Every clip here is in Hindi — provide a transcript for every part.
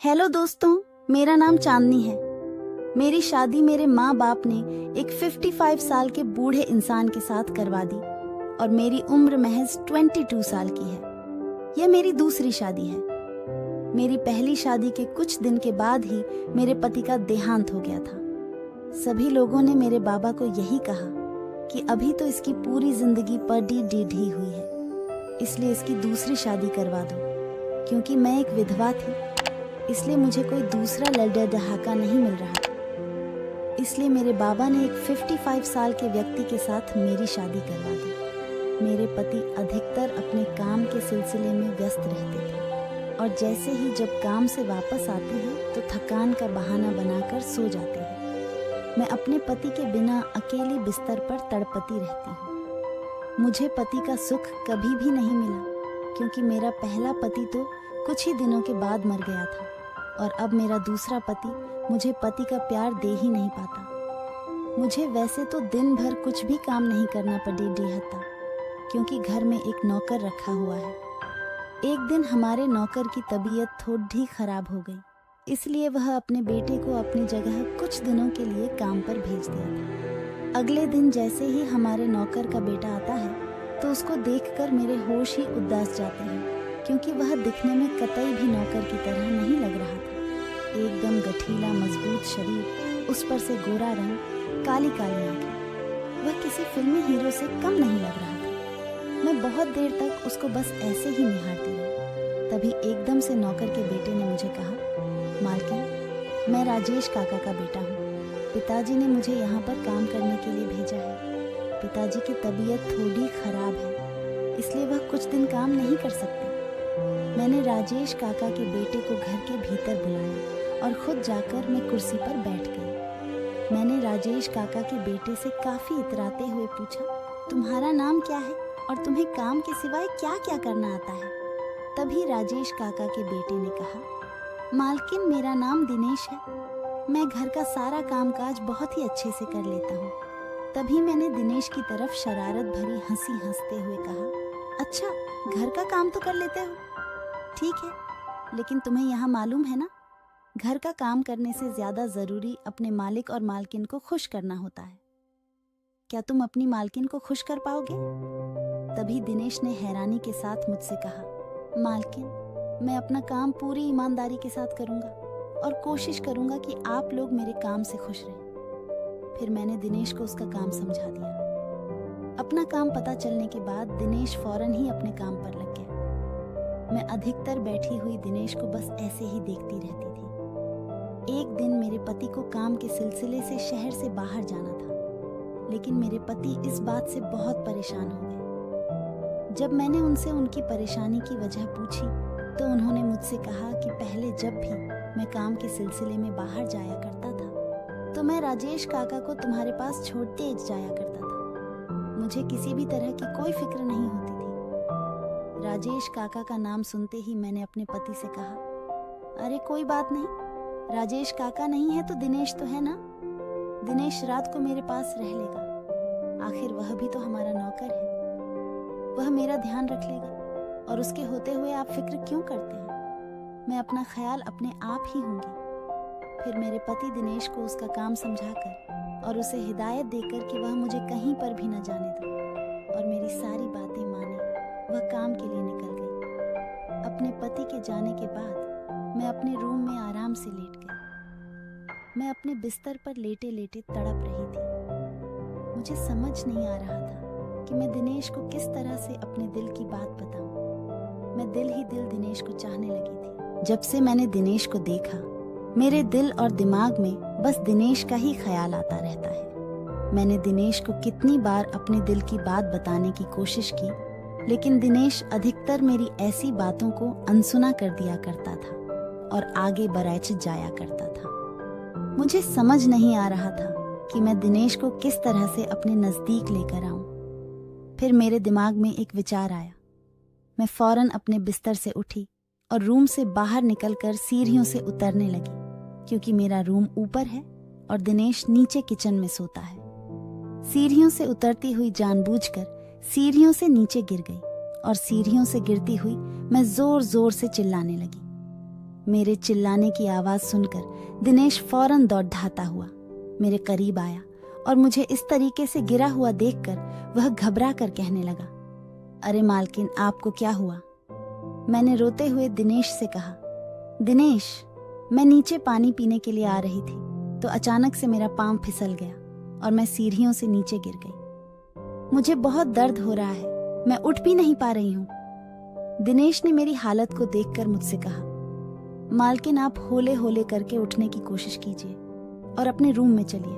हेलो दोस्तों, मेरा नाम चांदनी है। मेरी शादी मेरे माँ बाप ने एक 55 साल के बूढ़े इंसान के साथ करवा दी और मेरी उम्र महज 22 साल की है। यह मेरी दूसरी शादी है। मेरी पहली शादी के कुछ दिन के बाद ही मेरे पति का देहांत हो गया था। सभी लोगों ने मेरे बाबा को यही कहा कि अभी तो इसकी पूरी जिंदगी पड़ी ढी हुई है, इसलिए इसकी दूसरी शादी करवा दो। क्योंकि मैं एक विधवा थी, इसलिए मुझे कोई दूसरा लड़का डहाका नहीं मिल रहा था। इसलिए मेरे बाबा ने एक 55 साल के व्यक्ति के साथ मेरी शादी करवा दी। मेरे पति अधिकतर अपने काम के सिलसिले में व्यस्त रहते थे और जैसे ही जब काम से वापस आते हैं तो थकान का बहाना बनाकर सो जाते हैं। मैं अपने पति के बिना अकेली बिस्तर पर तड़पती रहती हूँ। मुझे पति का सुख कभी भी नहीं मिला, क्योंकि मेरा पहला पति तो कुछ ही दिनों के बाद मर गया था और अब मेरा दूसरा पति मुझे पति का प्यार दे ही नहीं पाता। मुझे वैसे तो दिन भर कुछ भी काम नहीं करना पड़ता, क्योंकि घर में एक नौकर रखा हुआ है। एक दिन हमारे नौकर की तबीयत थोड़ी खराब हो गई, इसलिए वह अपने बेटे को अपनी जगह कुछ दिनों के लिए काम पर भेज दिया था। अगले दिन जैसे ही हमारे नौकर का बेटा आता है तो उसको देखकर मेरे होश ही उदास जाते हैं, क्योंकि वह दिखने में कतई भी नौकर की तरह नहीं लग रहा था। एकदम गठीला मजबूत शरीर, उस पर से गोरा रंग, काली काली आंखें। वह किसी फिल्मी हीरो से कम नहीं लग रहा था। मैं बहुत देर तक उसको बस ऐसे ही निहारती रही। तभी एकदम से नौकर के बेटे ने मुझे कहा, मालकिन, मैं राजेश काका का बेटा हूँ। पिताजी ने मुझे यहाँ पर काम करने के लिए भेजा है। पिताजी की तबीयत थोड़ी खराब है, इसलिए वह कुछ दिन काम नहीं कर सकते। मैंने राजेश काका के बेटे को घर के भीतर बुलाया और खुद जाकर मैं कुर्सी पर बैठ गई। मैंने राजेश काका के बेटे से काफी इतराते हुए पूछा, तुम्हारा नाम क्या है और तुम्हें काम के सिवाय क्या क्या करना आता है? तभी राजेश काका के बेटे ने कहा, मालकिन, मेरा नाम दिनेश है। मैं घर का सारा कामकाज बहुत ही अच्छे से कर लेता हूँ। तभी मैंने दिनेश की तरफ शरारत भरी हंसी हंसते हुए कहा, अच्छा, घर का काम तो कर लेते हो? ठीक है, लेकिन तुम्हें यहाँ मालूम है ना, घर का काम करने से ज्यादा जरूरी अपने मालिक और मालकिन को खुश करना होता है। क्या तुम अपनी मालकिन को खुश कर पाओगे? तभी दिनेश ने हैरानी के साथ मुझसे कहा, मालकिन, मैं अपना काम पूरी ईमानदारी के साथ करूंगा और कोशिश करूंगा कि आप लोग मेरे काम से खुश रहें। फिर मैंने दिनेश को उसका काम समझा दिया। अपना काम पता चलने के बाद दिनेश फौरन ही अपने काम पर लग गया। मैं अधिकतर बैठी हुई दिनेश को बस ऐसे ही देखती रहती थी। एक दिन मेरे पति को काम के सिलसिले से शहर से बाहर जाना था, लेकिन मेरे पति इस बात से बहुत परेशान हो गए। जब मैंने उनसे उनकी परेशानी की वजह पूछी तो उन्होंने मुझसे कहा कि पहले जब भी मैं काम के सिलसिले में बाहर जाया करता था तो मैं राजेश काका को तुम्हारे पास छोड़ते जाया करता था। मुझे किसी भी तरह की कोई फिक्र नहीं होती थी। राजेश काका का नाम सुनते ही मैंने अपने पति से कहा, अरे कोई बात नहीं, राजेश काका नहीं है तो दिनेश तो है ना। दिनेश रात को मेरे पास रह लेगा, आखिर वह भी तो हमारा नौकर है। वह मेरा ध्यान रख लेगा और उसके होते हुए आप फिक्र क्यों करते हैं? मैं अपना ख्याल अपने आप ही होंगी। फिर मेरे पति दिनेश को उसका काम समझाकर और उसे हिदायत देकर कि वह मुझे कहीं पर भी न जाने दो और मेरी सारी बातें माने, वह काम के लिए निकल गई। अपने पति के जाने के बाद मैं अपने रूम में आराम से लेट गई। मैं अपने बिस्तर पर लेटे लेटे तड़प रही थी। मुझे समझ नहीं आ रहा था कि मैं दिनेश को किस तरह से अपने दिल की बात बताऊं। मैं दिल ही दिल दिनेश को चाहने लगी थी। जब से मैंने दिनेश को देखा, मेरे दिल और दिमाग में बस दिनेश का ही ख्याल आता रहता है। मैंने दिनेश को कितनी बार अपने दिल की बात बताने की कोशिश की, लेकिन दिनेश अधिकतर मेरी ऐसी बातों को अनसुना कर दिया करता था और आगे बढ़ाए जाया करता था। मुझे समझ नहीं आ रहा था कि मैं दिनेश को किस तरह से अपने नजदीक लेकर आऊं। फिर मेरे दिमाग में एक विचार आया। मैं फौरन अपने बिस्तर से उठी और रूम से बाहर निकलकर सीढ़ियों से उतरने लगी, क्योंकि मेरा रूम ऊपर है और दिनेश नीचे किचन में सोता है। सीढ़ियों से उतरती हुई जानबूझकर सीढ़ियों से नीचे गिर गई और सीढ़ियों से गिरती हुई मैं जोर जोर से चिल्लाने लगी। मेरे चिल्लाने की आवाज सुनकर दिनेश फौरन दौड़ धाता हुआ मेरे करीब आया और मुझे इस तरीके से गिरा हुआ देखकर वह घबरा कर कहने लगा, अरे मालकिन, आपको क्या हुआ? मैंने रोते हुए दिनेश से कहा, दिनेश, मैं नीचे पानी पीने के लिए आ रही थी तो अचानक से मेरा पांव फिसल गया और मैं सीढ़ियों से नीचे गिर गई। मुझे बहुत दर्द हो रहा है, मैं उठ भी नहीं पा रही हूँ। दिनेश ने मेरी हालत को देखकर मुझसे कहा, मालकिन, आप होले होले करके उठने की कोशिश कीजिए और अपने रूम में चलिए,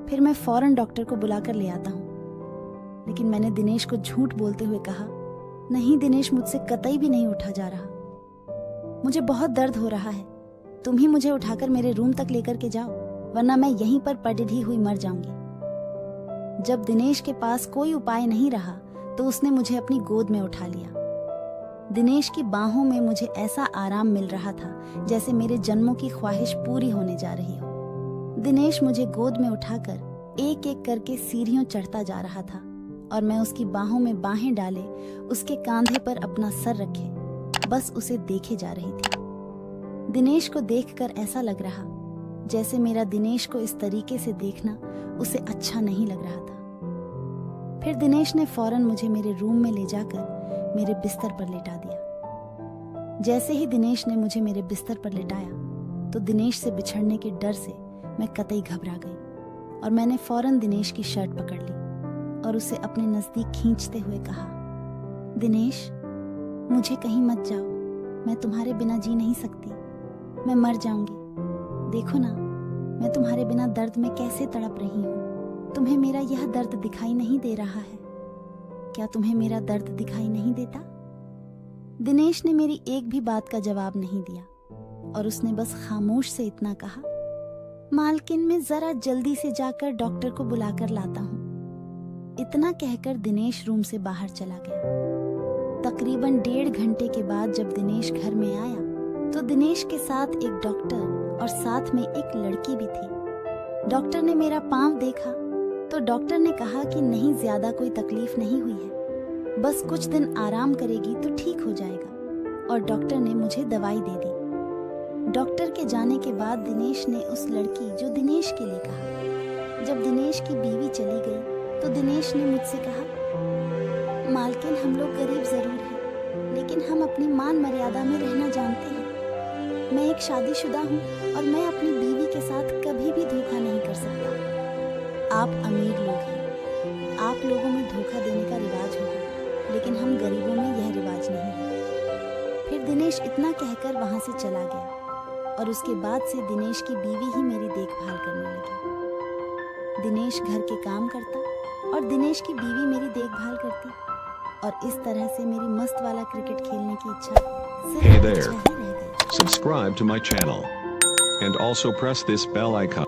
फिर मैं फौरन डॉक्टर को बुलाकर ले आता हूँ। लेकिन मैंने दिनेश को झूठ बोलते हुए कहा, नहीं दिनेश, मुझसे कतई भी नहीं उठा जा रहा, मुझे बहुत दर्द हो रहा है, तुम ही मुझे उठाकर मेरे रूम तक लेकर के जाओ, वरना मैं यहीं पर पड़ी हुई मर जाऊंगी। जब दिनेश के पास कोई उपाय नहीं रहा तो उसने मुझे अपनी गोद में उठा लिया। दिनेश की बाहों में मुझे ऐसा आराम मिल रहा था जैसे मेरे जन्मों की ख्वाहिश पूरी होने जा रही हो। दिनेश मुझे गोद में उठाकर एक एक करके सीढ़ियों चढ़ता जा रहा था और मैं उसकी बाहों में बाहें डाले उसके कंधे पर अपना सर रखे बस उसे देखे जा रही थी। दिनेश को देखकर ऐसा लग रहा जैसे मेरा दिनेश को इस तरीके से देखना उसे अच्छा नहीं लग रहा था। फिर दिनेश ने फौरन मुझे मेरे रूम में ले जाकर मेरे बिस्तर पर लेटा दिया। जैसे ही दिनेश ने मुझे मेरे बिस्तर पर लेटाया तो दिनेश से बिछड़ने के डर से मैं कतई घबरा गई और मैंने फौरन दिनेश की शर्ट पकड़ ली और उसे अपने नजदीक खींचते हुए कहा, दिनेश, मुझे कहीं मत जाओ, मैं तुम्हारे बिना जी नहीं सकती, मैं मर जाऊंगी। देखो ना, मैं तुम्हारे बिना दर्द में कैसे तड़प रही हूँ। तुम्हें मेरा यह दर्द दिखाई नहीं दे रहा है क्या? तुम्हें मेरा दर्द दिखाई नहीं देता? दिनेश ने मेरी एक भी बात का जवाब नहीं दिया और उसने बस खामोश से इतना कहा, मालकिन, मैं जरा जल्दी से जाकर डॉक्टर को बुलाकर लाता हूँ। इतना कहकर दिनेश रूम से बाहर चला गया। तकरीबन 1.5 घंटे के बाद जब दिनेश घर में आया तो दिनेश के साथ एक डॉक्टर और साथ में एक लड़की भी थी। डॉक्टर ने मेरा पांव देखा तो डॉक्टर ने कहा कि नहीं, ज्यादा कोई तकलीफ नहीं हुई है, बस कुछ दिन आराम करेगी तो ठीक हो जाएगा, और डॉक्टर ने मुझे दवाई दे दी। डॉक्टर के जाने के बाद दिनेश ने उस लड़की जो दिनेश के लिए कहा। जब दिनेश की बीवी चली गई तो दिनेश ने मुझसे कहा, मालकिन, हम लोग गरीब जरूर हैं, लेकिन हम अपनी मान मर्यादा में रहना जानते हैं। मैं एक शादीशुदा हूँ और मैं अपनी बीवी के साथ कभी भी धोखा नहीं कर सकता। आप अमीर लोग हैं, आप लोगों में धोखा देने का रिवाज होगा, लेकिन हम गरीबों में यह रिवाज नहीं है। फिर दिनेश इतना कहकर वहां से चला गया और उसके बाद से दिनेश की बीवी ही मेरी देखभाल करने लगी। दिनेश घर के काम करता और दिनेश की बीवी मेरी देखभाल करती, और इस तरह से मेरी मस्त वाला क्रिकेट खेलने की इच्छा सिर्फ इच्छा ही रह गई। Subscribe to my channel and also press this bell icon.